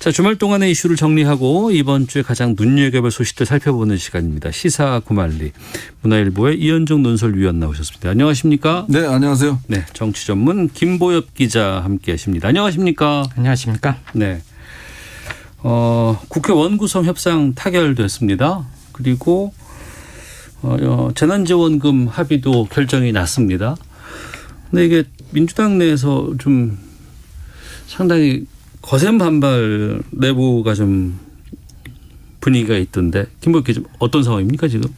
자, 주말 동안의 이슈를 정리하고 이번 주에 가장 눈여겨볼 소식들 살펴보는 시간입니다. 시사 구말리 문화일보의 이현정 논설위원 나오셨습니다. 안녕하십니까? 네, 안녕하세요. 네, 정치 전문 김보엽 기자 함께하십니다. 안녕하십니까? 안녕하십니까? 네. 국회 원구성 협상 타결됐습니다. 그리고 재난지원금 합의도 결정이 났습니다. 근데 이게 민주당 내에서 좀 상당히 거센 반발 내부가 좀 분위기가 있던데 김보엽 기자 어떤 상황입니까 지금?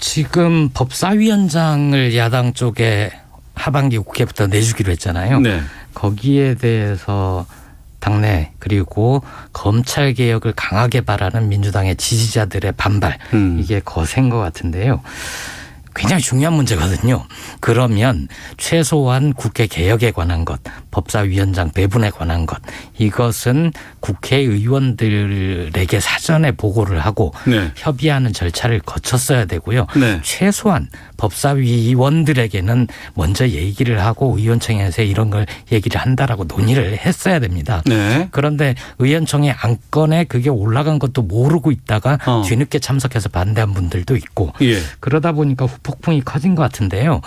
지금 법사위원장을 야당 쪽에 하반기 국회부터 내주기로 했잖아요. 네. 거기에 대해서 당내 그리고 검찰 개혁을 강하게 바라는 민주당의 지지자들의 반발 이게 거센 것 같은데요. 굉장히 중요한 문제거든요. 그러면 최소한 국회 개혁에 관한 것, 법사위원장 배분에 관한 것, 이것은 국회의원들에게 사전에 보고를 하고 네. 협의하는 절차를 거쳤어야 되고요. 네. 최소한 법사위원들에게는 먼저 얘기를 하고 의원총회에서 이런 걸 얘기를 한다라고 논의를 했어야 됩니다. 네. 그런데 의원총회 안건에 그게 올라간 것도 모르고 있다가 뒤늦게 참석해서 반대한 분들도 있고 예. 그러다 보니까 후폭풍이 커진 것 같은데요.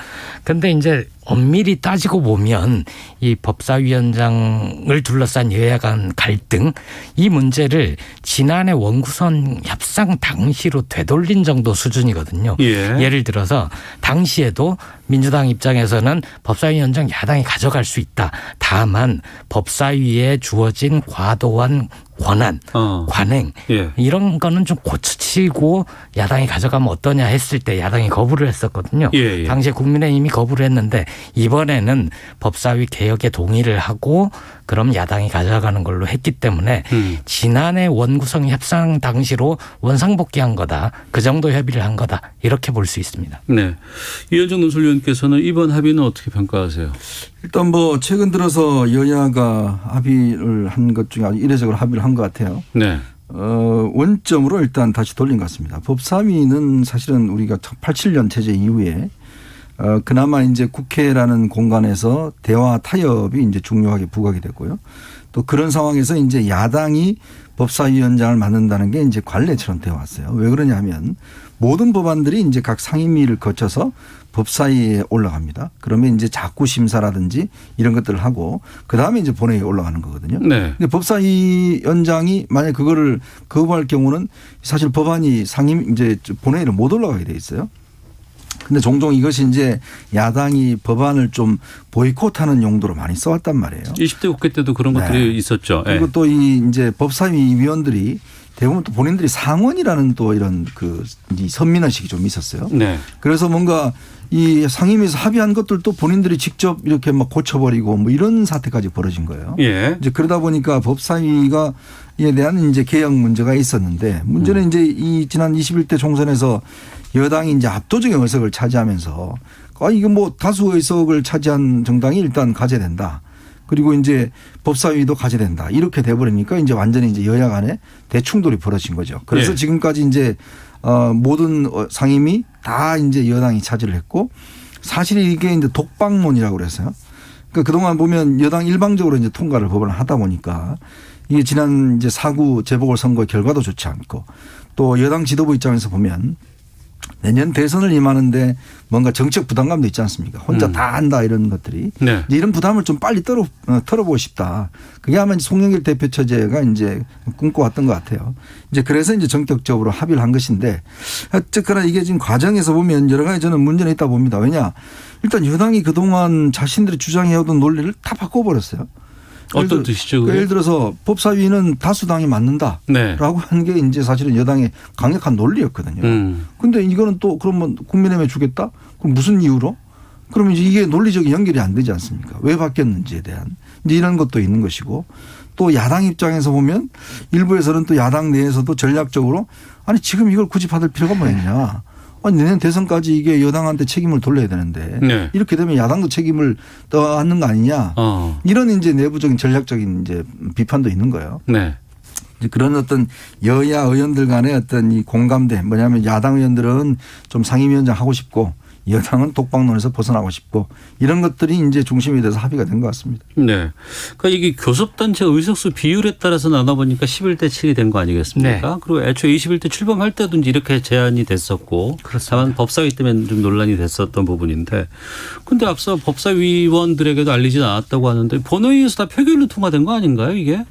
그런데 이제 엄밀히 따지고 보면 이 법사위원장을 둘러싼 여야 간 갈등 이 문제를 지난해 원구성 협상 당시로 되돌린 정도 수준이거든요. 예. 예를 들어서 당시에도 민주당 입장에서는 법사위원장 야당이 가져갈 수 있다. 다만 법사위에 주어진 과도한 권한, 관행 예. 이런 거는 좀 고치고 야당이 가져가면 어떠냐 했을 때 야당이 거부를 했었거든요. 예. 당시에 국민의힘이 거부를 했는데 이번에는 법사위 개혁에 동의를 하고 그럼 야당이 가져가는 걸로 했기 때문에 지난해 원구성 협상 당시로 원상복귀한 거다. 그 정도 협의를 한 거다. 이렇게 볼 수 있습니다. 네. 이현정 논설위원께서는 이번 합의는 어떻게 평가하세요? 일단 뭐 최근 들어서 여야가 합의를 한 것 중에 아주 이례적으로 합의를 한 것 같아요. 네. 원점으로 일단 다시 돌린 것 같습니다. 법사위는 사실은 우리가 87년 체제 이후에 그나마 이제 국회라는 공간에서 대화 타협이 이제 중요하게 부각이 됐고요. 또 그런 상황에서 이제 야당이 법사위원장을 맡는다는 게 이제 관례처럼 되어 왔어요. 왜 그러냐면 모든 법안들이 이제 각 상임위를 거쳐서 법사위에 올라갑니다. 그러면 이제 자구 심사라든지 이런 것들을 하고 그 다음에 이제 본회의에 올라가는 거거든요. 네. 근데 법사위원장이 만약 그거를 거부할 경우는 사실 법안이 상임 이제 본회의를 못 올라가게 돼 있어요. 근데 종종 이것이 이제 야당이 법안을 좀 보이콧하는 용도로 많이 써왔단 말이에요. 20대 국회 때도 그런 것들이 네. 있었죠. 그리고 또 이 이제 법사위 위원들이 대부분 또 본인들이 상원이라는 또 이런 그 선민의식이 좀 있었어요. 네. 그래서 뭔가 이 상임위에서 합의한 것들도 본인들이 직접 이렇게 막 고쳐버리고 뭐 이런 사태까지 벌어진 거예요. 예. 이제 그러다 보니까 법사위가 이에 대한 이제 개혁 문제가 있었는데 문제는 이제 이 지난 21대 총선에서 여당이 이제 압도적인 의석을 차지하면서 이거 뭐 다수 의석을 차지한 정당이 일단 가져야 그리고 이제 법사위도 가져야 이렇게 돼버리니까 이제 완전히 이제 여야 간에 대충돌이 벌어진 거죠. 그래서 예. 지금까지 이제 모든 상임위 다 이제 여당이 차지를 했고 사실 이게 이제 독방론이라고 그랬어요. 그러니까 그동안 보면 여당 일방적으로 이제 통과를 법안을 하다 보니까 이게 지난 이제 4.9 재보궐선거 결과도 좋지 않고 또 여당 지도부 입장에서 보면 내년 대선을 임하는데 뭔가 정책 부담감도 있지 않습니까? 혼자 다 한다 이런 것들이. 네. 이런 부담을 좀 빨리 털어보고 싶다. 그게 아마 송영길 대표 처제가 이제 꿈꿔왔던 것 같아요. 이제 그래서 이제 전격적으로 합의를 한 것인데 어쨌거나 이게 지금 과정에서 보면 여러 가지 저는 문제는 있다 봅니다. 왜냐? 일단 여당이 그동안 자신들이 주장해오던 논리를 다 바꿔버렸어요. 어떤 뜻이죠? 그게? 예를 들어서 법사위는 다수당이 맞는다라고 네. 하는 게 이제 사실은 여당의 강력한 논리였거든요. 그런데 이거는 또 그러면 국민의힘에 주겠다? 그럼 무슨 이유로? 그러면 이제 이게 논리적인 연결이 안 되지 않습니까? 왜 바뀌었는지에 대한 이제 이런 것도 있는 것이고 또 야당 입장에서 보면 일부에서는 또 야당 내에서도 전략적으로 아니 지금 이걸 굳이 받을 필요가 뭐 있냐. 아니 내년 대선까지 이게 여당한테 책임을 돌려야 되는데 네. 이렇게 되면 야당도 책임을 떠안는 거 아니냐. 이런 이제 내부적인 전략적인 이제 비판도 있는 거예요. 네. 이제 그런 어떤 여야 의원들 간의 어떤 이 공감대 뭐냐면 야당 의원들은 좀 상임위원장 하고 싶고 여당은 독박론에서 벗어나고 싶고 이런 것들이 이제 중심이 돼서 합의가 된 것 같습니다. 네. 그러니까 이게 교섭단체 의석수 비율에 따라서 나눠보니까 11대 7이 된 거 아니겠습니까? 네. 그리고 애초에 21대 출범할 때도 이제 이렇게 제안이 됐었고 다만 법사위 때문에 좀 논란이 됐었던 부분인데 근데 앞서 법사위원들에게도 알리진 않았다고 하는데 본회의에서 다 표결로 통과된 거 아닌가요 이게?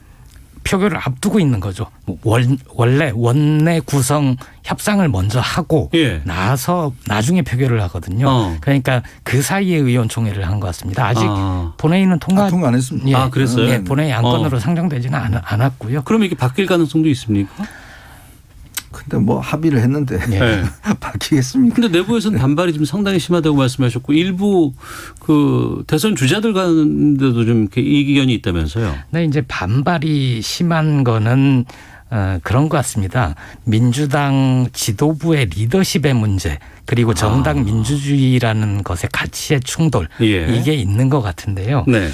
표결을 앞두고 있는 거죠. 원래 원내 구성 협상을 먼저 하고 예. 나서 나중에 표결을 하거든요. 그러니까 그 사이에 의원총회를 한 것 같습니다. 아직 본회의는 통과 안 했습니다. 예. 아, 그랬어요? 예, 본회의 안건으로 상정되지는 않았고요. 그럼 이게 바뀔 가능성도 있습니까? 근데 뭐 합의를 했는데 네. 바뀌겠습니까? 근데 내부에서는 반발이 좀 상당히 심하다고 말씀하셨고 일부 그 대선 주자들 가운데도 좀 이렇게 이견이 있다면서요. 네, 이제 반발이 심한 거는 그런 것 같습니다. 민주당 지도부의 리더십의 문제 그리고 정당 민주주의라는 것의 가치의 충돌 예. 이게 있는 것 같은데요. 네.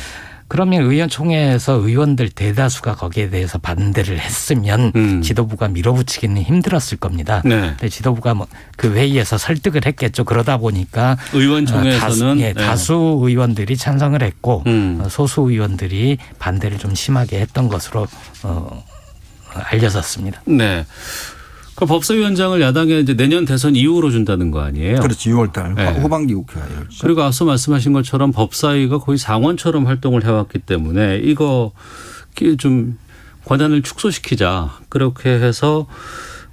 그러면 의원총회에서 의원들 대다수가 거기에 대해서 반대를 했으면 지도부가 밀어붙이기는 힘들었을 겁니다. 네. 근데 지도부가 뭐 그 회의에서 설득을 했겠죠. 그러다 보니까 의원총회에서는 다수 의원들이 찬성을 했고 소수 의원들이 반대를 좀 심하게 했던 것으로 알려졌습니다. 네. 그 법사위원장을 야당에 이제 내년 대선 이후로 준다는 거 아니에요? 그렇죠. 6월 달 네. 후반기 국회가 열죠. 그리고 앞서 말씀하신 것처럼 법사위가 거의 상원처럼 활동을 해왔기 때문에 이거 좀 권한을 축소시키자. 그렇게 해서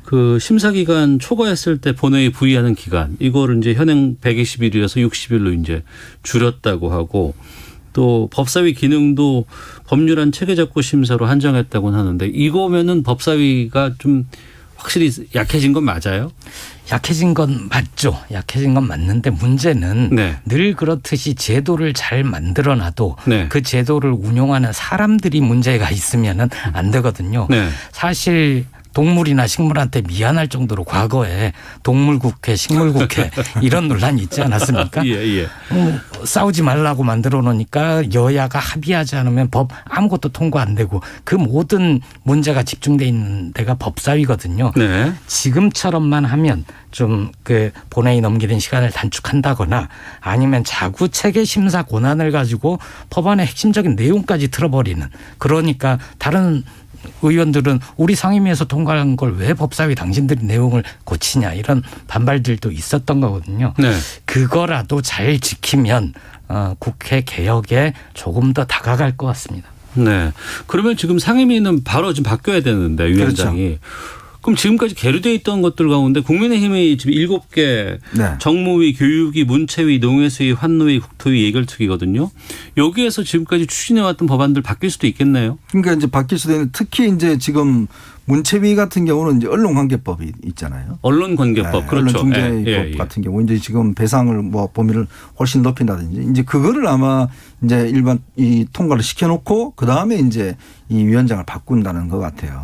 그 심사기간 초과했을 때 본회의 부의하는 기간 이거를 이제 현행 120일이라서 60일로 이제 줄였다고 하고 또 법사위 기능도 법률안 체계적고 심사로 한정했다고는 하는데 이거면은 법사위가 좀 확실히 약해진 건 맞아요? 약해진 건 맞죠. 약해진 건 맞는데 문제는 네. 늘 그렇듯이 제도를 잘 만들어놔도 네. 그 제도를 운용하는 사람들이 문제가 있으면은 안 되거든요. 네. 사실 동물이나 식물한테 미안할 정도로 과거에 동물국회, 식물국회 이런 논란이 있지 않았습니까? 예, 예. 싸우지 말라고 만들어 놓으니까 여야가 합의하지 않으면 법 아무것도 통과 안 되고 그 모든 문제가 집중돼 있는 데가 법사위거든요. 네. 지금처럼만 하면 좀 그 본회의 넘기는 시간을 단축한다거나 아니면 자구 체계 심사 권한을 가지고 법안의 핵심적인 내용까지 틀어버리는 그러니까 다른 의원들은 우리 상임위에서 통과한 걸 왜 법사위 당신들이 내용을 고치냐 이런 반발들도 있었던 거거든요. 네. 그거라도 잘 지키면 국회 개혁에 조금 더 다가갈 것 같습니다. 네. 그러면 지금 상임위는 바로 좀 바뀌어야 되는데 위원장이. 그렇죠. 그럼 지금까지 계류되어 있던 것들 가운데 국민의힘이 지금 7개 네. 정무위, 교육위, 문체위, 농해수위, 환노위, 국토위, 예결특위거든요. 여기에서 지금까지 추진해왔던 법안들 바뀔 수도 있겠네요. 그러니까 이제 바뀔 수도 있는데 특히 이제 지금 문체위 같은 경우는 이제 언론관계법이 있잖아요. 언론관계법, 네, 그렇죠. 언론중재법 같은 경우 이제 지금 배상을 뭐 범위를 훨씬 높인다든지 이제 그거를 아마 이제 일반 이 통과를 시켜놓고 그 다음에 이제 이 위원장을 바꾼다는 것 같아요.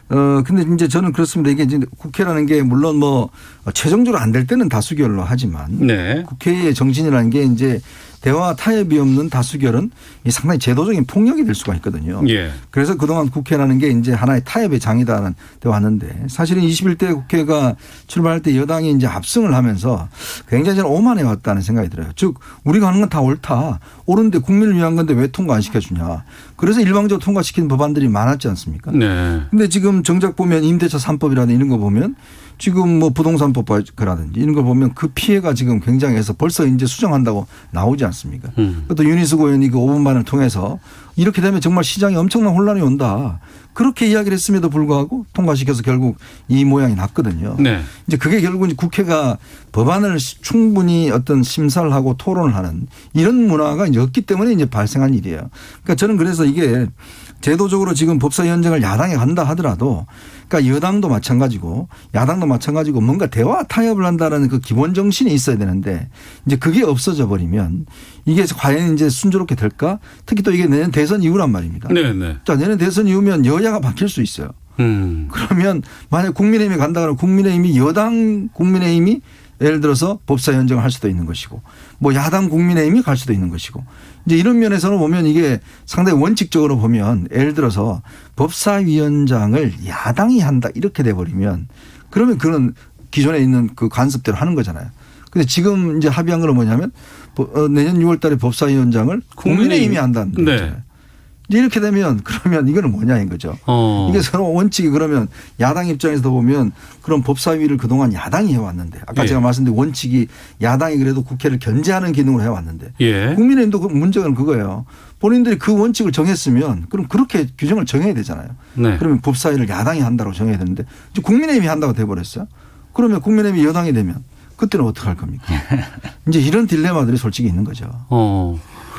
근데 이제 저는 그렇습니다. 이게 이제 국회라는 게 물론 뭐 최종적으로 안 될 때는 다수결로 하지만 네. 국회의 정신이라는 게 이제 대화 타협이 없는 다수결은 상당히 제도적인 폭력이 될 수가 있거든요. 예. 그래서 그동안 국회라는 게 이제 하나의 타협의 장이다는 데 왔는데 사실은 21대 국회가 출발할 때 여당이 이제 압승을 하면서 굉장히 저는 오만해 왔다는 생각이 들어요. 즉 우리가 하는 건 다 옳다. 옳은데 국민을 위한 건데 왜 통과 안 시켜주냐. 그래서 일방적으로 통과시키는 법안들이 많았지 않습니까? 네. 근데 지금 정작 보면 임대차 3법이라든지 이런 거 보면 지금 뭐 부동산법이라든지 이런 걸 보면 그 피해가 지금 굉장해서 벌써 이제 수정한다고 나오지 않습니까? 또 윤희숙 의원이 그 5분만을 통해서 이렇게 되면 정말 시장에 엄청난 혼란이 온다. 그렇게 이야기를 했음에도 불구하고 통과시켜서 결국 이 모양이 났거든요. 네. 이제 그게 결국 국회가 법안을 충분히 어떤 심사를 하고 토론을 하는 이런 문화가 없기 때문에 이제 발생한 일이에요. 그러니까 저는 그래서 이게 제도적으로 지금 법사위원장을 야당에 간다 하더라도 그러니까 여당도 마찬가지고 야당도 마찬가지고 뭔가 대화 타협을 한다는 그 기본 정신이 있어야 되는데 이제 그게 없어져 버리면 이게 과연 이제 순조롭게 될까? 특히 또 이게 내년 대선 이후란 말입니다. 네네. 자, 내년 대선 이후면 여야가 바뀔 수 있어요. 그러면 만약 국민의힘이 간다 그러면 국민의힘이 여당 국민의힘이 예를 들어서 법사위원장을 할 수도 있는 것이고 뭐 야당 국민의힘이 갈 수도 있는 것이고 이제 이런 면에서는 보면 이게 상당히 원칙적으로 보면 예를 들어서 법사위원장을 야당이 한다 이렇게 돼버리면 그러면 그런 기존에 있는 그 관습대로 하는 거잖아요. 근데 지금 이제 합의한 건 뭐냐면 내년 6월 달에 법사위원장을 국민의힘이 한다는 거죠. 네. 이렇게 되면 그러면 이거는 뭐냐인 거죠. 이게 서로 원칙이 그러면 야당 입장에서 보면 그런 법사위를 그동안 야당이 해왔는데 아까 예. 제가 말씀드린 원칙이 야당이 그래도 국회를 견제하는 기능으로 해왔는데 예. 국민의힘도 문제는 그거예요. 본인들이 그 원칙을 정했으면 그럼 그렇게 규정을 정해야 되잖아요. 네. 그러면 법사위를 야당이 한다고 정해야 되는데 이제 국민의힘이 한다고 돼버렸어요. 그러면 국민의힘이 여당이 되면 그때는 어떻게 할 겁니까? 이제 이런 딜레마들이 솔직히 있는 거죠.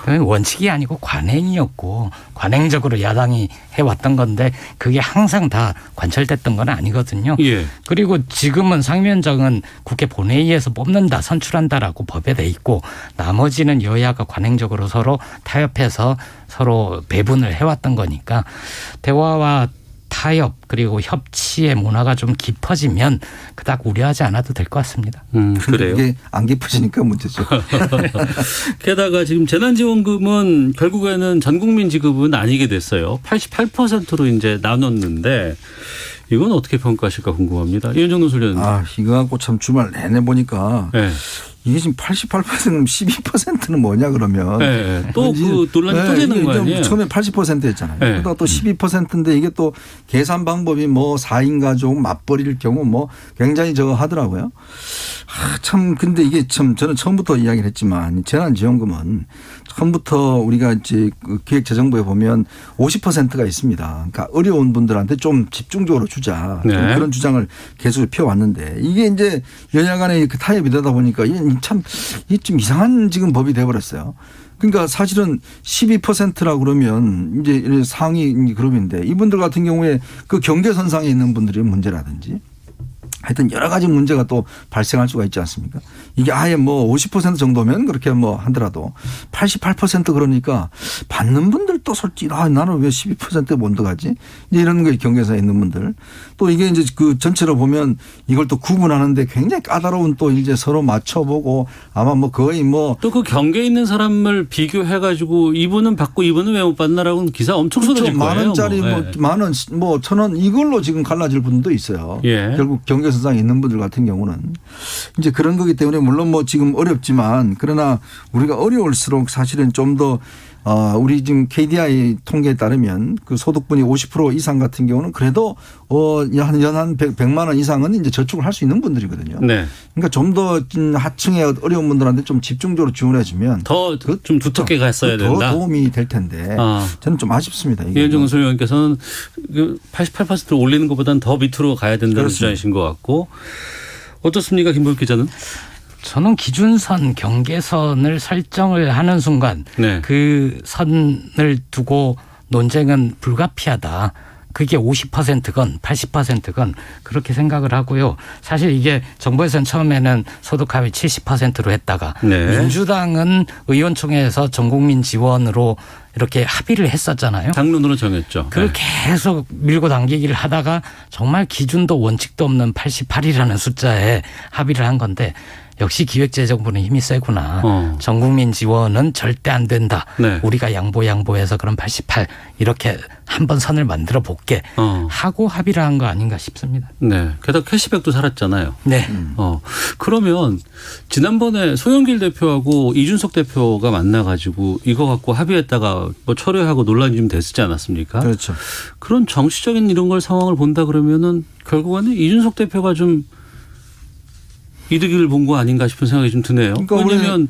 원칙이 아니고 관행이었고 관행적으로 야당이 해왔던 건데 그게 항상 다 관철됐던 건 아니거든요. 예. 그리고 지금은 상임위원장은 국회 본회의에서 뽑는다 선출한다라고 법에 돼 있고 나머지는 여야가 관행적으로 서로 타협해서 서로 배분을 해왔던 거니까 대화와 타협 그리고 협치의 문화가 좀 깊어지면 그닥 우려하지 않아도 될 것 같습니다. 그래요. 이게 안 깊어지니까 문제죠. 게다가 지금 재난지원금은 결국에는 전국민 지급은 아니게 됐어요. 88%로 이제 나눴는데 이건 어떻게 평가하실까 궁금합니다. 이현정 논술위원님. 이거 갖고 참 주말 내내 보니까 네. 이게 지금 88%면 12%는 뭐냐 그러면. 네. 또 그 논란이 또 되는 거 아니에요? 처음에 80%였잖아요. 네. 그러다가 또 12%인데 이게 또 계산 방법이 뭐 4인 가족 맞벌이일 경우 뭐 굉장히 저거 하더라고요. 참 근데 이게 참 저는 처음부터 이야기를 했지만 재난지원금은 처음부터 우리가 이제 그 기획재정부에 보면 50%가 있습니다. 그러니까 어려운 분들한테 좀 집중적으로 주자. 네. 좀 그런 주장을 계속 펴왔는데 이게 이제 여야 간에 그 타협이 되다 보니까 이게 참 좀 이상한 지금 법이 돼버렸어요. 그러니까 사실은 12%라 그러면 이제 상위 그룹인데 이분들 같은 경우에 그 경계선상에 있는 분들의 문제라든지 하여튼 여러 가지 문제가 또 발생할 수가 있지 않습니까? 이게 아예 뭐 50% 정도면 그렇게 뭐 하더라도 88% 그러니까 받는 분들도 솔직히 나는 왜 12%에 못 들어가지? 이제 이런 거에 경계선에 있는 분들 또 이게 이제 그 전체로 보면 이걸 또 구분하는데 굉장히 까다로운 또 이제 서로 맞춰보고 아마 뭐 거의 뭐 또 그 경계에 있는 사람을 비교해가지고 이분은 받고 이분은 왜 못 받나라고는 기사 엄청 쏟아질 거예요. 만 원짜리 뭐. 뭐 만 원, 뭐 1,000원 이걸로 지금 갈라질 분도 있어요. 예. 결국 경계선상에 있는 분들 같은 경우는 이제 그런 거기 때문에 물론 뭐 지금 어렵지만 그러나 우리가 어려울수록 사실은 좀 더 우리 지금 KDI 통계에 따르면 그 소득분이 50% 이상 같은 경우는 그래도 연 100만 원 이상은 이제 저축을 할 수 있는 분들이거든요. 네. 그러니까 좀 더 하층의 어려운 분들한테 좀 집중적으로 지원해 주면 더 좀 두텁게 갔어야 더 된다. 도움이 될 텐데 저는 좀 아쉽습니다. 이현정 논술위원께서는 88%를 올리는 것보다는 더 밑으로 가야 된다는 그렇습니다. 주장이신 것 같고 어떻습니까, 김보혁 기자는? 저는 기준선 경계선을 설정을 하는 순간 네. 그 선을 두고 논쟁은 불가피하다. 그게 50%건 80%건 그렇게 생각을 하고요. 사실 이게 정부에서는 처음에는 소득 하위 70%로 했다가 네. 민주당은 의원총회에서 전국민 지원으로 이렇게 합의를 했었잖아요. 당론으로 정했죠. 그걸 계속 밀고 당기기를 하다가 정말 기준도 원칙도 없는 88이라는 숫자에 합의를 한 건데 역시 기획재정부는 힘이 세구나. 전국민 지원은 절대 안 된다. 네. 우리가 양보해서 그럼 88 이렇게 한번 선을 만들어 볼게 하고 합의를 한 거 아닌가 싶습니다. 네. 게다가 캐시백도 살았잖아요. 네. 그러면 지난번에 송영길 대표하고 이준석 대표가 만나가지고 이거 갖고 합의했다가 뭐 철회하고 논란이 좀 됐지 않았습니까? 그렇죠. 그런 정치적인 이런 걸 상황을 본다 그러면은 결국에는 이준석 대표가 좀 이득을 본 거 아닌가 싶은 생각이 좀 드네요. 그러니까 왜냐하면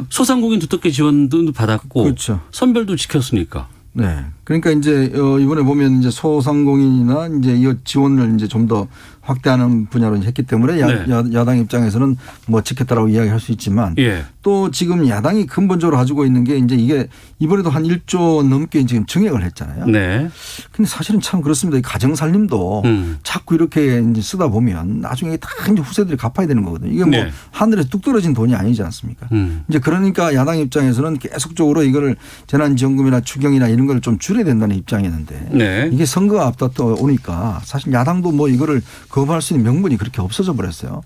소상공인 두텁게 지원도 받았고 그렇죠. 선별도 지켰으니까. 네. 그러니까 이제 이번에 보면 이제 소상공인이나 이제 이 지원을 이제 좀 더 확대하는 분야로 했기 때문에 야당 입장에서는 뭐 지켰다라고 이야기할 수 있지만 예. 또 지금 야당이 근본적으로 가지고 있는 게 이제 이게 이번에도 한 1조 넘게 지금 증액을 했잖아요. 네. 근데 사실은 참 그렇습니다. 이 가정살림도 자꾸 이렇게 이제 쓰다 보면 나중에 다 이제 후세들이 갚아야 되는 거거든요. 이게 뭐 네. 하늘에서 뚝 떨어진 돈이 아니지 않습니까? 이제 그러니까 야당 입장에서는 계속적으로 이거를 재난지원금이나 추경이나 이런 걸 좀 줄여야 된다는 입장이었는데 네. 이게 선거가 앞다퉈 오니까 사실 야당도 뭐 이거를 거부할 수 있는 명분이 그렇게 없어져 버렸어요.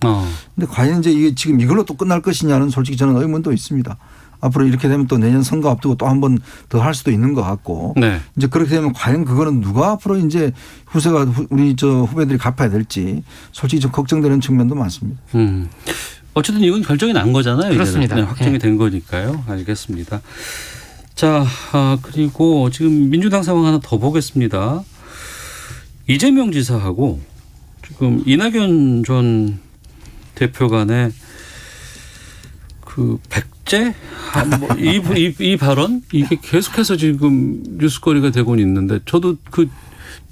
근데 과연 이제 이게 지금 이걸로 또 끝날 것이냐는 솔직히 저는 의문도 있습니다. 앞으로 이렇게 되면 또 내년 선거 앞두고 또 한 번 더 할 수도 있는 것 같고 네. 이제 그렇게 되면 과연 그거는 누가 앞으로 이제 후세가 우리 저 후배들이 갚아야 될지 솔직히 좀 걱정되는 측면도 많습니다. 어쨌든 이건 결정이 난 거잖아요. 그렇습니다. 네, 확정이 된 거니까요. 알겠습니다. 자, 그리고 지금 민주당 상황 하나 더 보겠습니다. 이재명 지사하고 지금 이낙연 전 대표 간의 그 백제 이 발언 이게 계속해서 지금 뉴스거리가 되고 있는데 저도 그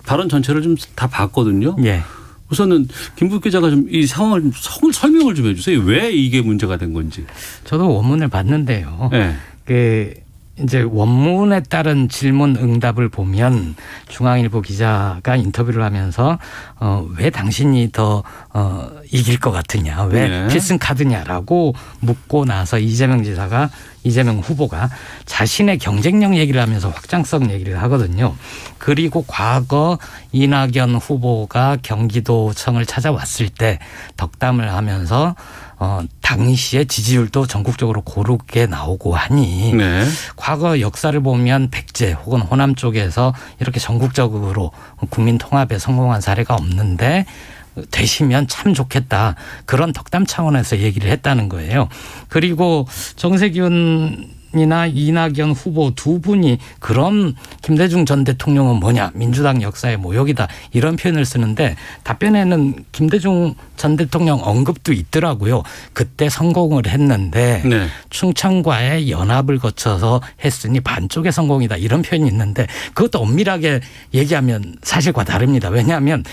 발언 전체를 좀 다 봤거든요. 예. 우선은 김부 기자가 좀 이 상황을 설명을 좀 해주세요. 왜 이게 문제가 된 건지. 저도 원문을 봤는데요. 네. 이제 원문에 따른 질문 응답을 보면 중앙일보 기자가 인터뷰를 하면서 왜 당신이 더 이길 것 같으냐, 왜 네. 필승 카드냐라고 묻고 나서 이재명 후보가 자신의 경쟁력 얘기를 하면서 확장성 얘기를 하거든요. 그리고 과거 이낙연 후보가 경기도청을 찾아왔을 때 덕담을 하면서 당시의 지지율도 전국적으로 고르게 나오고 하니 네. 과거 역사를 보면 백제 혹은 호남 쪽에서 이렇게 전국적으로 국민 통합에 성공한 사례가 없는데 되시면 참 좋겠다. 그런 덕담 차원에서 얘기를 했다는 거예요. 그리고 정세균이나 이낙연 후보 두 분이 그럼 김대중 전 대통령은 뭐냐, 민주당 역사의 모욕이다, 이런 표현을 쓰는데 답변에는 김대중 전 대통령 언급도 있더라고요. 그때 성공을 했는데 네. 충청과의 연합을 거쳐서 했으니 반쪽의 성공이다, 이런 표현이 있는데 그것도 엄밀하게 얘기하면 사실과 다릅니다. 왜냐하면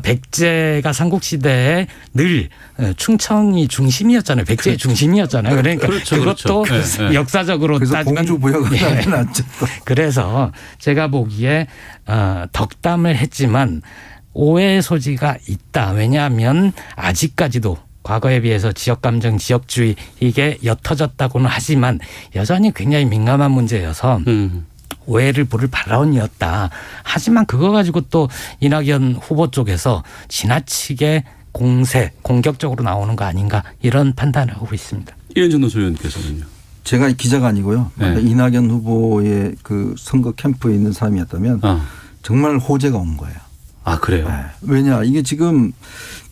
백제가 삼국시대에 늘 충청이 중심이었잖아요. 백제의 중심이었잖아요. 그러니까 그렇죠, 그것도 그렇죠. 네. 역사적으로 그래서 따지면 공주 부여가 예. 났죠. 그래서 제가 보기에 덕담을 했지만 오해의 소지가 있다. 왜냐하면 아직까지도 과거에 비해서 지역감정, 지역주의 이게 옅어졌다고는 하지만 여전히 굉장히 민감한 문제여서 오해를 부를 발언이었다. 하지만 그거 가지고 또 이낙연 후보 쪽에서 지나치게 공격적으로 나오는 거 아닌가, 이런 판단을 하고 있습니다. 이현정 노조위원께서는요. 제가 기자가 아니고요. 네. 이낙연 후보의 그 선거 캠프에 있는 사람이었다면 정말 호재가 온 거예요. 아, 그래요? 네. 왜냐, 이게 지금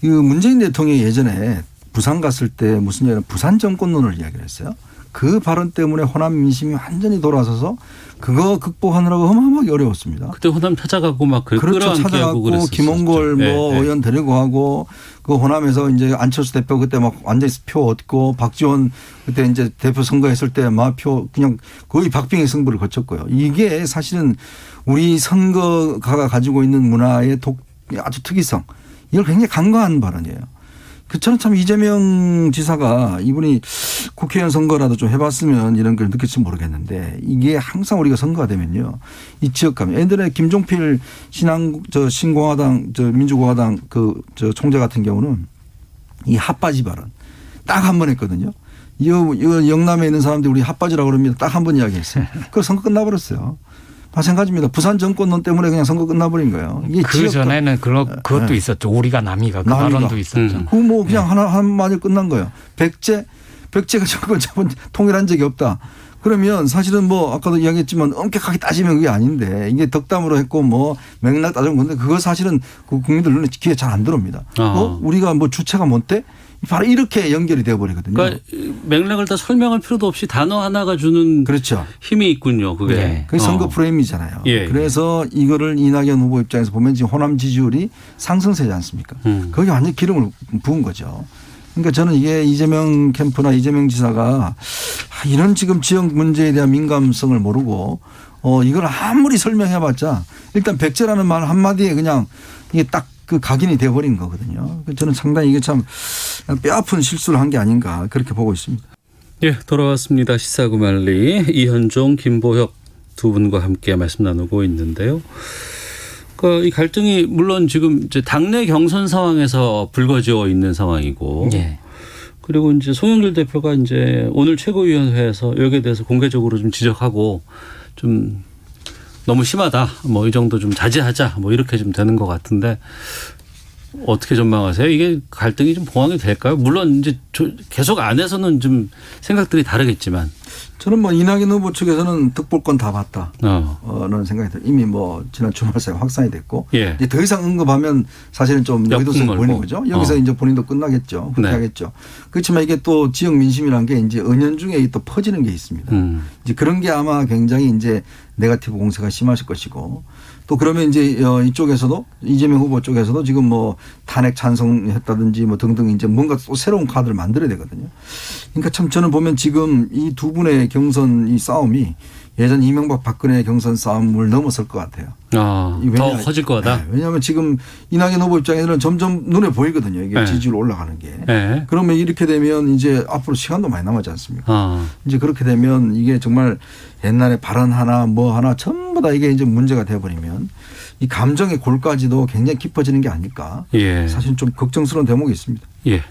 그 문재인 대통령이 예전에 부산 갔을 때 무슨 얘기냐면 부산 정권론을 이야기를 했어요. 그 발언 때문에 호남 민심이 완전히 돌아서서 그거 극복하느라고 어마어마하게 어려웠습니다. 그때 호남 찾아가고 막 그렇죠. 찾아가고 김홍걸 뭐 의원 데리고 가고 그 호남에서 이제 안철수 대표 그때 막 완전히 표 얻고 박지원 그때 이제 대표 선거했을 때 막 표 그냥 거의 박빙의 승부를 거쳤고요. 이게 사실은 우리 선거가가 가지고 있는 문화의 아주 특이성, 이걸 굉장히 간과한 발언이에요. 저는 참 이재명 지사가 이분이 국회의원 선거라도 좀 해봤으면 이런 걸 느낄지 모르겠는데, 이게 항상 우리가 선거가 되면요, 이 지역감, 예전에 김종필 신공화당 민주공화당 총재 같은 경우는 이 핫바지 발언 딱 한 번 했거든요. 이 영남에 있는 사람들이 우리 핫바지라고 그럽니다. 딱 한 번 이야기했어요. 그 선거 끝나버렸어요. 마찬가지입니다. 부산 정권론 때문에 그냥 선거 끝나버린 거예요. 이게 그 전에는 그것도 네. 있었죠. 우리가 남이가 그 발언도 있었죠. 그 뭐 그냥 한마디 끝난 거예요. 백제가 정권 잡은 통일한 적이 없다. 그러면 사실은 뭐 아까도 이야기했지만 엄격하게 따지면 그게 아닌데, 이게 덕담으로 했고 뭐 맥락 따진 건데, 그거 사실은 그 국민들 눈에 귀에 잘 안 들어옵니다. 우리가 뭐 주체가 뭔데? 바로 이렇게 연결이 되어버리거든요. 그러니까 맥락을 다 설명할 필요도 없이 단어 하나가 주는 그렇죠. 힘이 있군요. 그게. 네. 그게 선거 프레임이잖아요. 예. 그래서 이거를 이낙연 후보 입장에서 보면 지금 호남 지지율이 상승세지 않습니까? 거기에 완전히 기름을 부은 거죠. 그러니까 저는 이게 이재명 캠프나 이재명 지사가 이런 지금 지역 문제에 대한 민감성을 모르고 이걸 아무리 설명해봤자 일단 백제라는 말 한마디에 그냥 이게 딱 그 각인이 돼버린 거거든요. 저는 상당히 이게 참 뼈아픈 실수를 한 게 아닌가, 그렇게 보고 있습니다. 예, 돌아왔습니다. 시사구말리 이현종, 김보혁 두 분과 함께 말씀 나누고 있는데요. 이 갈등이 물론 지금 이제 당내 경선 상황에서 불거져 있는 상황이고, 예. 그리고 이제 송영길 대표가 이제 오늘 최고위원회에서 여기에 대해서 공개적으로 좀 지적하고 좀 너무 심하다, 뭐 이 정도 좀 자제하자, 뭐 이렇게 좀 되는 것 같은데 어떻게 전망하세요? 이게 갈등이 좀 봉합이 될까요? 물론 이제 계속 안에서는 좀 생각들이 다르겠지만. 저는 뭐 이낙연 후보 측에서는 득볼권 다 봤다. 라는 생각이 들어요. 이미 뭐 지난 주말 사이 확산이 됐고 예. 이제 더 이상 언급하면 사실은 좀 여의도성이 보이는 거죠. 여기서 이제 본인도 끝나겠죠. 그렇게 네. 하겠죠. 그렇지만 이게 또 지역 민심이라는 게 이제 은연중에 또 퍼지는 게 있습니다. 이제 그런 게 아마 굉장히 이제 네거티브 공세가 심하실 것이고 또 그러면 이제 이쪽에서도 이재명 후보 쪽에서도 지금 뭐 탄핵 찬성했다든지 뭐 등등 이제 뭔가 또 새로운 카드를 만들어야 되거든요. 그러니까 참 저는 보면 지금 이 두 분의 경선 이 싸움이 예전 이명박 박근혜 경선 싸움을 넘어설 것 같아요. 더 커질 거다. 네, 왜냐하면 지금 이낙연 후보 입장에서는 점점 눈에 보이거든요. 이게 네. 지지율 올라가는 게. 네. 그러면 이렇게 되면 이제 앞으로 시간도 많이 남았지 않습니까? 이제 그렇게 되면 이게 정말 옛날에 발언 하나 뭐 하나 전부 다 이게 이제 문제가 되어버리면 이 감정의 골까지도 굉장히 깊어지는 게 아닐까. 예. 사실 좀 걱정스러운 대목이 있습니다. 예.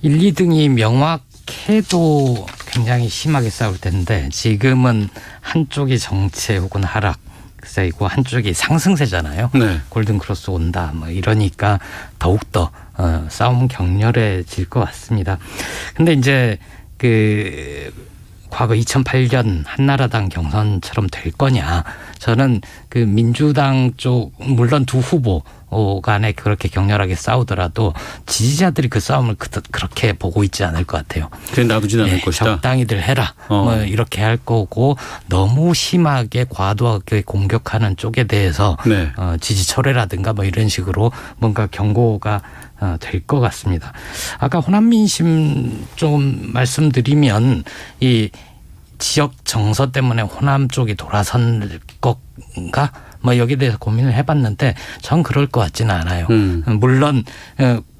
1, 2등이 명확해도 굉장히 심하게 싸울 텐데 지금은 한쪽이 정체 혹은 하락 세이고 한쪽이 상승세잖아요. 네. 골든크로스 온다 뭐 이러니까 더욱더 싸움 격렬해질 것 같습니다. 근데 이제 그 과거 2008년 한나라당 경선처럼 될 거냐. 저는 그 민주당 쪽 물론 두 후보 간에 그렇게 격렬하게 싸우더라도 지지자들이 그 싸움을 그렇게 보고 있지 않을 것 같아요. 그냥 놔두진 않을 것이다. 적당히들 해라. 뭐 이렇게 할 거고 너무 심하게 과도하게 공격하는 쪽에 대해서 네. 지지 철회라든가 뭐 이런 식으로 뭔가 경고가 될 것 같습니다. 아까 호남 민심 좀 말씀드리면 이 지역 정서 때문에 호남 쪽이 돌아선 건가? 뭐 여기에 대해서 고민을 해봤는데 전 그럴 것 같지는 않아요. 물론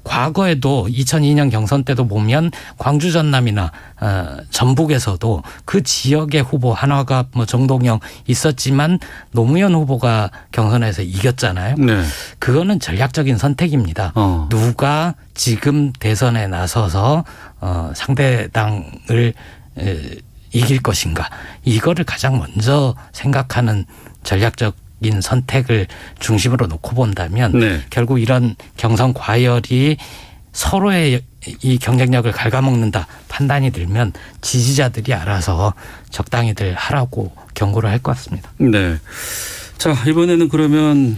과거에도 2002년 경선 때도 보면 광주 전남이나 전북에서도 그 지역의 후보 한화가 뭐 정동영 있었지만 노무현 후보가 경선에서 이겼잖아요. 네. 그거는 전략적인 선택입니다. 누가 지금 대선에 나서서 상대당을 이길 것인가 이거를 가장 먼저 생각하는 전략적인 선택을 중심으로 놓고 본다면 네. 결국 이런 경선 과열이 서로의 이 경쟁력을 갉아먹는다 판단이 들면 지지자들이 알아서 적당히들 하라고 경고를 할 것 같습니다. 네. 자, 이번에는 그러면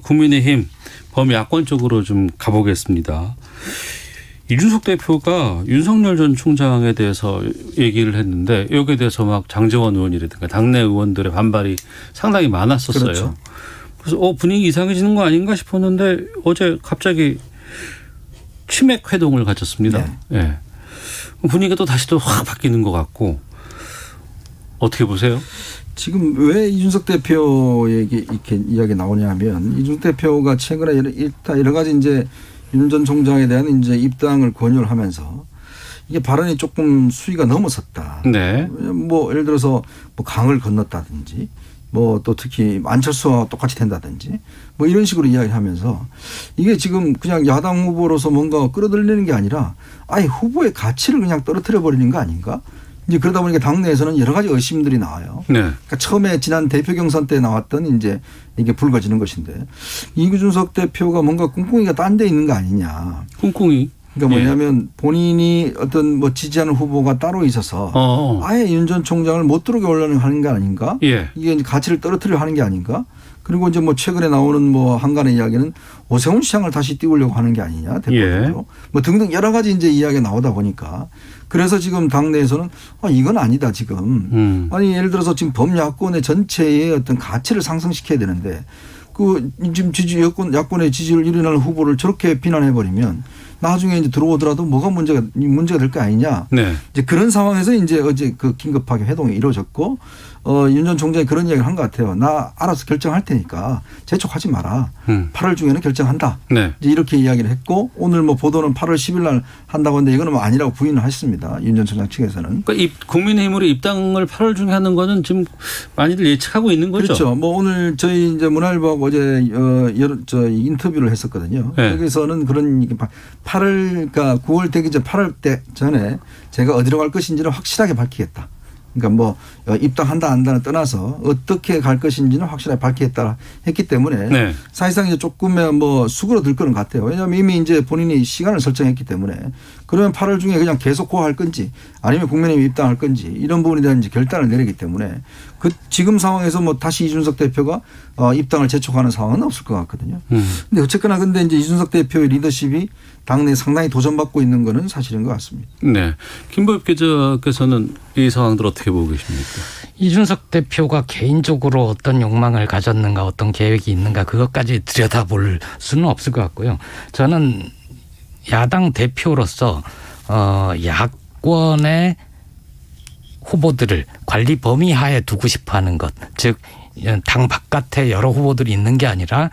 국민의힘 범야권 쪽으로 좀 가보겠습니다. 이준석 대표가 윤석열 전 총장에 대해서 얘기를 했는데 여기에 대해서 막 장제원 의원이라든가 당내 의원들의 반발이 상당히 많았었어요. 그렇죠. 그래서 분위기 이상해지는 거 아닌가 싶었는데 어제 갑자기 치맥 회동을 가졌습니다. 네. 예. 분위기가 또 다시 또 확 바뀌는 것 같고 어떻게 보세요? 지금 왜 이준석 대표에게 이렇게 이야기 나오냐 하면 이준석 대표가 최근에 일단 여러 가지 이제 윤 전 총장에 대한 이제 입당을 권유를 하면서 이게 발언이 조금 수위가 넘어섰다. 네. 뭐 예를 들어서 뭐 강을 건넜다든지 뭐 또 특히 안철수와 똑같이 된다든지 뭐 이런 식으로 이야기하면서 이게 지금 그냥 야당 후보로서 뭔가 끌어들이는 게 아니라 아예 후보의 가치를 그냥 떨어뜨려 버리는 거 아닌가? 이제 그러다 보니까 당내에서는 여러 가지 의심들이 나와요. 네. 그러니까 처음에 지난 대표 경선 때 나왔던 이제 이게 불거지는 것인데 이준석 대표가 뭔가 꿍꿍이가 딴 데 있는 거 아니냐. 꿍꿍이. 그러니까 뭐냐면 본인이 어떤 뭐 지지하는 후보가 따로 있어서 아예 윤 전 총장을 못 들어오게 하는 거 아닌가? 예. 이게 이제 가치를 떨어뜨려 하는 게 아닌가? 그리고 이제 뭐 최근에 나오는 뭐 한간의 이야기는 오세훈 시장을 다시 띄우려고 하는 게 아니냐 대표로 예. 뭐 등등 여러 가지 이제 이야기가 나오다 보니까 그래서 지금 당내에서는 이건 아니다 지금 아니 예를 들어서 지금 범야권의 전체의 어떤 가치를 상승시켜야 되는데 그 지금 야권의 지지를 일어나는 후보를 저렇게 비난해 버리면 나중에 이제 들어오더라도 뭐가 문제가 될 거 아니냐. 네. 이제 그런 상황에서 이제 어제 그 긴급하게 회동이 이루어졌고 윤 전 총장이 그런 이야기를 한 것 같아요. 나 알아서 결정할 테니까 재촉하지 마라. 8월 중에는 결정한다. 네. 이제 이렇게 이야기를 했고 오늘 뭐 보도는 8월 10일 날 한다고 하는데 이거는 뭐 아니라고 부인을 했습니다. 윤 전 총장 측에서는. 그러니까 국민의힘으로 입당을 8월 중에 하는 거는 지금 많이들 예측하고 있는 거죠. 그렇죠. 뭐 오늘 저희 이제 문화일보하고 어제 인터뷰를 했었거든요. 네. 여기서는 그런 8월 그러니까 9월 되기 전 8월 때 전에 제가 어디로 갈 것인지를 확실하게 밝히겠다. 그러니까 뭐 입당한다 안 한다는 떠나서 어떻게 갈 것인지는 확실하게 밝히겠다 했기 때문에 네. 사실상 이제 조금의 뭐 수그러들 거는 같아요. 왜냐하면 이미 이제 본인이 시간을 설정했기 때문에 그러면 8월 중에 그냥 계속 고할 건지 아니면 국민의힘 입당할 건지 이런 부분에 대한 이제 결단을 내리기 때문에 그 지금 상황에서 뭐 다시 이준석 대표가 입당을 재촉하는 상황은 없을 것 같거든요. 근데 어쨌거나 근데 이제 이준석 대표의 리더십이 당내에 상당히 도전받고 있는 거는 사실인 것 같습니다. 네. 김보엽 기자께서는 이 상황들 어떻게 보고 계십니까? 이준석 대표가 개인적으로 어떤 욕망을 가졌는가 어떤 계획이 있는가 그것까지 들여다볼 수는 없을 것 같고요. 저는 야당 대표로서 야권의 후보들을 관리 범위 하에 두고 싶어하는 것, 즉 당 바깥에 여러 후보들이 있는 게 아니라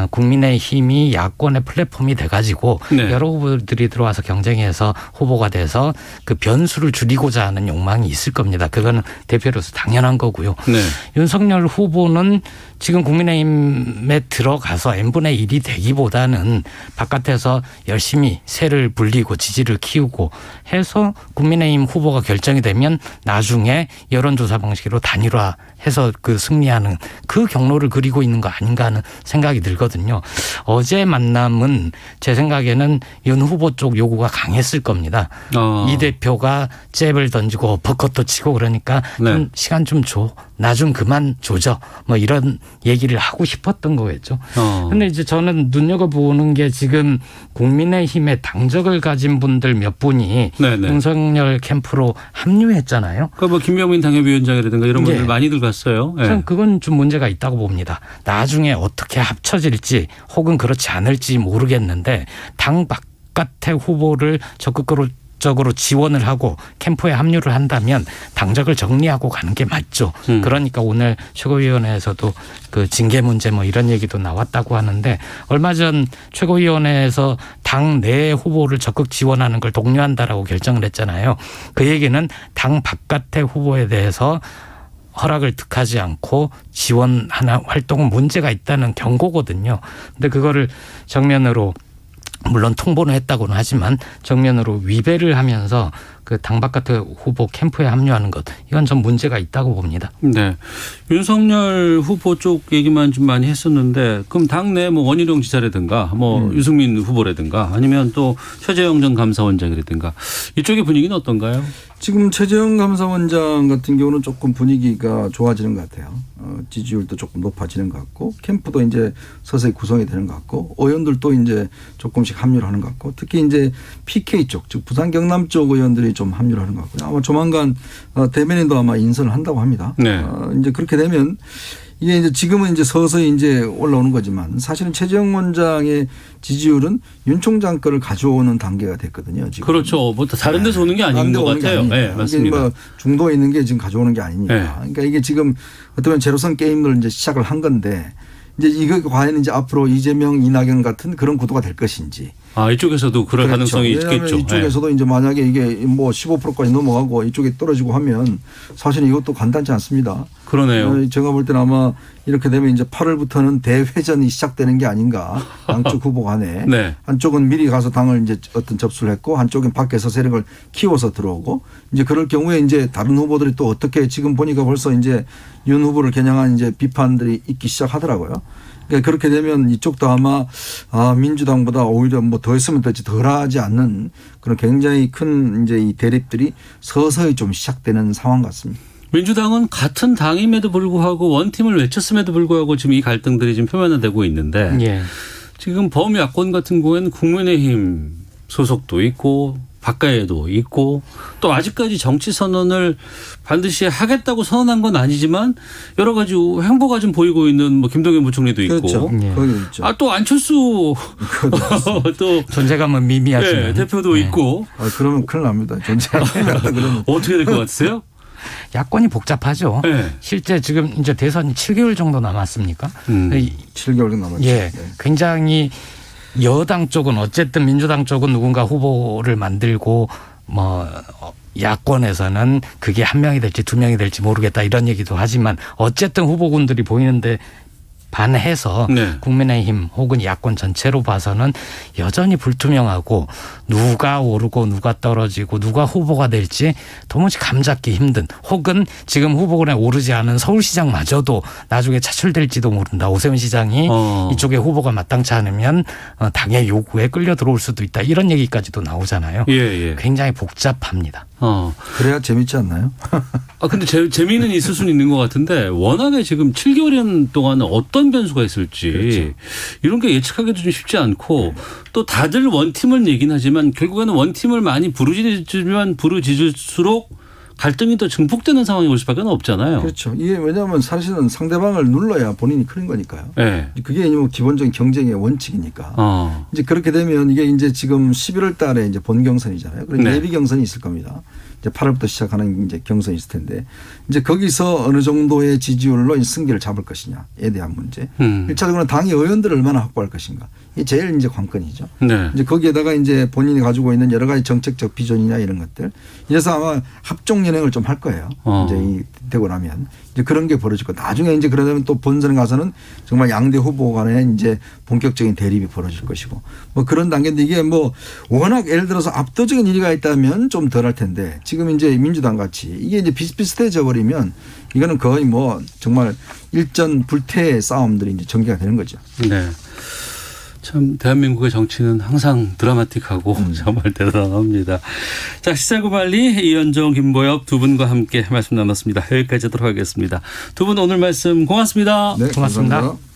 국민의힘이 야권의 플랫폼이 돼가지고 네. 여러 후보들이 들어와서 경쟁해서 후보가 돼서 그 변수를 줄이고자 하는 욕망이 있을 겁니다. 그거는 대표로서 당연한 거고요. 네. 윤석열 후보는 지금 국민의힘에 들어가서 n분의 1이 되기보다는 바깥에서 열심히 세를 불리고 지지를 키우고 해서 국민의힘 후보가 결정이 되면 나중에 여론조사 방식으로 단일화해서 그 승리하는 그 경로를 그리고 있는 거 아닌가 하는 생각이 들거든요. 어제 만남은 제 생각에는 윤 후보 쪽 요구가 강했을 겁니다. 이 대표가 잽을 던지고 어퍼컷도 치고 그러니까 네. 좀 시간 좀 줘. 나 좀 그만 조져. 뭐 이런 얘기를 하고 싶었던 거겠죠. 그런데 이제 저는 눈여겨보는 게 지금 국민의힘의 당적을 가진 분들 몇 분이 네네. 윤석열 캠프로 합류했잖아요. 그러니까 뭐 김병민 당협위원장이라든가 이런 분들 네. 많이들 갔어요. 네. 저는 그건 좀 문제가 있다고 봅니다. 나중에 어떻게 합쳐질지 혹은 그렇지 않을지 모르겠는데 당 바깥의 후보를 적극적으로 지원을 하고 캠프에 합류를 한다면 당적을 정리하고 가는 게 맞죠. 그러니까 오늘 최고위원회에서도 그 징계 문제 뭐 이런 얘기도 나왔다고 하는데 얼마 전 최고위원회에서 당 내 후보를 적극 지원하는 걸 독려한다라고 결정을 했잖아요. 그 얘기는 당 바깥의 후보에 대해서 허락을 득하지 않고 지원하는 활동은 문제가 있다는 경고거든요. 근데 그거를 정면으로 물론 통보는 했다고는 하지만 정면으로 위배를 하면서 그 당 바깥의 후보 캠프에 합류하는 것 이건 좀 문제가 있다고 봅니다. 네. 윤석열 후보 쪽 얘기만 좀 많이 했었는데 그럼 당내 뭐 원희룡 지사라든가 뭐 유승민 후보라든가 아니면 또 최재형 전 감사원장이라든가 이쪽의 분위기는 어떤가요? 지금 최재형 감사원장 같은 경우는 조금 분위기가 좋아지는 것 같아요. 지지율도 조금 높아지는 것 같고 캠프도 이제 서서히 구성이 되는 것 같고 의원들도 이제 조금씩 합류를 하는 것 같고 특히 이제 PK 쪽, 즉 부산 경남 쪽 의원들이 좀 합류를 하는 것 같고요. 아마 조만간 대변인도 아마 인선을 한다고 합니다. 네. 이제 그렇게 되면 이게 이제 지금은 이제 서서히 이제 올라오는 거지만 사실은 최재형 원장의 지지율은 윤 총장 거를 가져오는 단계가 됐거든요. 지금. 그렇죠. 뭐 다른 데서 오는 게 아닌 것 같아요. 네, 맞습니다. 뭐 중도에 있는 게 지금 가져오는 게 아니니까. 네. 그러니까 이게 지금 어떻게 보면 제로섬 게임을 이제 시작을 한 건데 이제 이거 과연 이제 앞으로 이재명, 이낙연 같은 그런 구도가 될 것인지. 아, 이쪽에서도 그럴 그렇죠. 가능성이 있겠죠. 이쪽에서도 이제 만약에 이게 뭐 15%까지 넘어가고 이쪽에 떨어지고 하면 사실은 이것도 간단치 않습니다. 그러네요. 제가 볼 때는 아마 이렇게 되면 이제 8월부터는 대회전이 시작되는 게 아닌가. 양쪽 후보 간에. 네. 한쪽은 미리 가서 당을 이제 어떤 접수를 했고 한쪽은 밖에서 세력을 키워서 들어오고 이제 그럴 경우에 이제 다른 후보들이 또 어떻게 지금 보니까 벌써 이제 윤 후보를 겨냥한 이제 비판들이 있기 시작하더라고요. 그러니까 그렇게 되면 이쪽도 아마 민주당보다 오히려 뭐 더 했으면 됐지 덜 하지 않는 그런 굉장히 큰 이제 이 대립들이 서서히 좀 시작되는 상황 같습니다. 민주당은 같은 당임에도 불구하고 원팀을 외쳤음에도 불구하고 지금 이 갈등들이 지금 표면화되고 있는데 예. 지금 범야권 같은 경우에는 국민의힘 소속도 있고 바깥에도 있고 또 아직까지 정치 선언을 반드시 하겠다고 선언한 건 아니지만 여러 가지 행보가 좀 보이고 있는 뭐 김동연 부총리도 있고 그렇죠. 예. 거기 있죠. 또 안철수 또 존재감은 미미하지만 네, 대표도 있고 그러면 큰일 납니다. 존재하면 그러면 어떻게 될 것 같으세요? 야권이 복잡하죠. 네. 실제 지금 이제 대선이 7개월 정도 남았습니까? 7개월 남았죠. 예, 네. 굉장히 여당 쪽은 어쨌든 민주당 쪽은 누군가 후보를 만들고 뭐 야권에서는 그게 한 명이 될지 두 명이 될지 모르겠다 이런 얘기도 하지만 어쨌든 후보군들이 보이는데 반해서 네. 국민의힘 혹은 야권 전체로 봐서는 여전히 불투명하고 누가 오르고 누가 떨어지고 누가 후보가 될지 도무지 감잡기 힘든 혹은 지금 후보군에 오르지 않은 서울시장마저도 나중에 차출될지도 모른다. 오세훈 시장이 이쪽에 후보가 마땅치 않으면 당의 요구에 끌려 들어올 수도 있다. 이런 얘기까지도 나오잖아요. 예. 굉장히 복잡합니다. 그래야 재밌지 않나요? 근데 재미는 있을 수는 있는 것 같은데 워낙에 지금 7개월 동안 어떤 변수가 있을지 그렇죠. 이런 게 예측하기도 좀 쉽지 않고 또 다들 원팀을 얘기는 하지만 결국에는 원팀을 많이 부르짖으면 부르짖을수록 갈등이 더 증폭되는 상황이 올 수밖에 없잖아요. 그렇죠. 이게 왜냐하면 사실은 상대방을 눌러야 본인이 크는 거니까요. 네. 그게 뭐 기본적인 경쟁의 원칙이니까. 이제 그렇게 되면 이게 이제 지금 11월 달에 이제 본 경선이잖아요. 그리고 네. 예비 경선이 있을 겁니다. 이제 8월부터 시작하는 이제 경선이 있을 텐데 이제 거기서 어느 정도의 지지율로 승기를 잡을 것이냐에 대한 문제. 1차적으로 당의 의원들을 얼마나 확보할 것인가. 이게 제일 이제 관건이죠. 네. 이제 거기에다가 이제 본인이 가지고 있는 여러 가지 정책적 비전이나 이런 것들. 이래서 아마 합종 연행을 좀 할 거예요. 이제 되고 나면 이제 그런 게 벌어지고 나중에 이제 그러면 또 본선에 가서는 정말 양대 후보 간에 이제 본격적인 대립이 벌어질 것이고 뭐 그런 단계인데 이게 뭐 워낙 예를 들어서 압도적인 1위가 있다면 좀 덜 할 텐데 지금 이제 민주당 같이 이게 이제 비슷비슷해져 버리면 이거는 거의 뭐 정말 일전 불태의 싸움들이 이제 전개가 되는 거죠. 네. 참 대한민국의 정치는 항상 드라마틱하고 정말 대단합니다. 자, 시사구말리 이현정, 김보엽 두 분과 함께 말씀 나눴습니다. 여기까지 하도록 하겠습니다. 두 분 오늘 말씀 고맙습니다. 네, 고맙습니다. 감사합니다.